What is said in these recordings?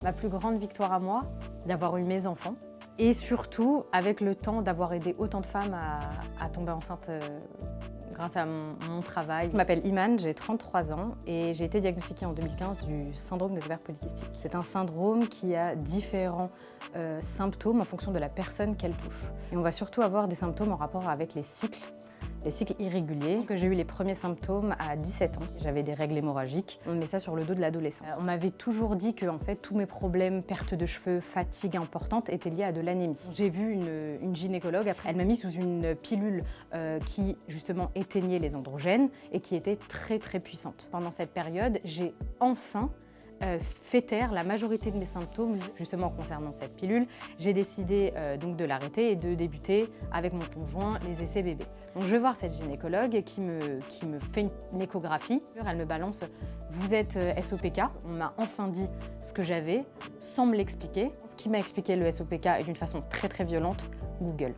Ma plus grande victoire à moi, d'avoir eu mes enfants et surtout, avec le temps, d'avoir aidé autant de femmes à tomber enceinte grâce à mon travail. Je m'appelle Iman, j'ai 33 ans et j'ai été diagnostiquée en 2015 du syndrome des ovaires polykystiques. C'est un syndrome qui a différents symptômes en fonction de la personne qu'elle touche. Et on va surtout avoir des symptômes en rapport avec les cycles irréguliers. J'ai eu les premiers symptômes à 17 ans. J'avais des règles hémorragiques. On met ça sur le dos de l'adolescence. On m'avait toujours dit que en fait, tous mes problèmes, perte de cheveux, fatigue importante, étaient liés à de l'anémie. J'ai vu une gynécologue. Elle m'a mis sous une pilule qui justement éteignait les androgènes et qui était très très puissante. Pendant cette période, j'ai enfin fait taire la majorité de mes symptômes justement concernant cette pilule. J'ai décidé donc de l'arrêter et de débuter avec mon conjoint les essais bébés. Donc je vais voir cette gynécologue qui me fait une échographie. Elle me balance « vous êtes SOPK ». On m'a enfin dit ce que j'avais sans me l'expliquer. Ce qui m'a expliqué le SOPK est d'une façon très très violente, Google.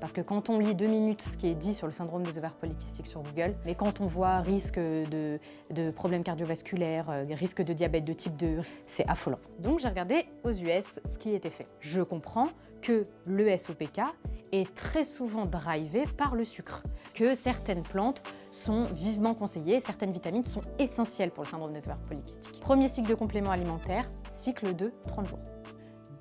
Parce que quand on lit 2 minutes ce qui est dit sur le syndrome des ovaires polykystiques sur Google, mais quand on voit risque de problèmes cardiovasculaires, risque de diabète de type 2, c'est affolant. Donc j'ai regardé aux US ce qui était fait. Je comprends que le SOPK est très souvent drivé par le sucre, que certaines plantes sont vivement conseillées, certaines vitamines sont essentielles pour le syndrome des ovaires polykystiques. Premier cycle de complément alimentaire, cycle de 30 jours.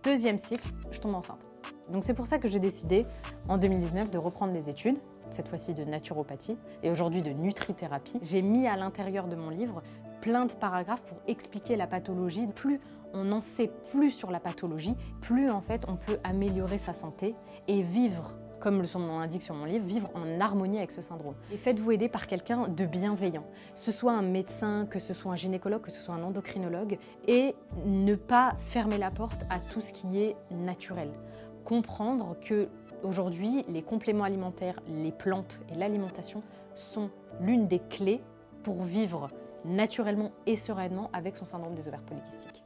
Deuxième cycle, je tombe enceinte. Donc c'est pour ça que j'ai décidé en 2019 de reprendre les études, cette fois-ci de naturopathie et aujourd'hui de nutrithérapie. J'ai mis à l'intérieur de mon livre plein de paragraphes pour expliquer la pathologie. Plus on en sait plus sur la pathologie, plus en fait on peut améliorer sa santé et vivre, comme son nom l'indique sur mon livre, vivre en harmonie avec ce syndrome. Et faites-vous aider par quelqu'un de bienveillant, que ce soit un médecin, que ce soit un gynécologue, que ce soit un endocrinologue, et ne pas fermer la porte à tout ce qui est naturel. Comprendre que aujourd'hui, les compléments alimentaires, les plantes et l'alimentation sont l'une des clés pour vivre naturellement et sereinement avec son syndrome des ovaires polykystiques.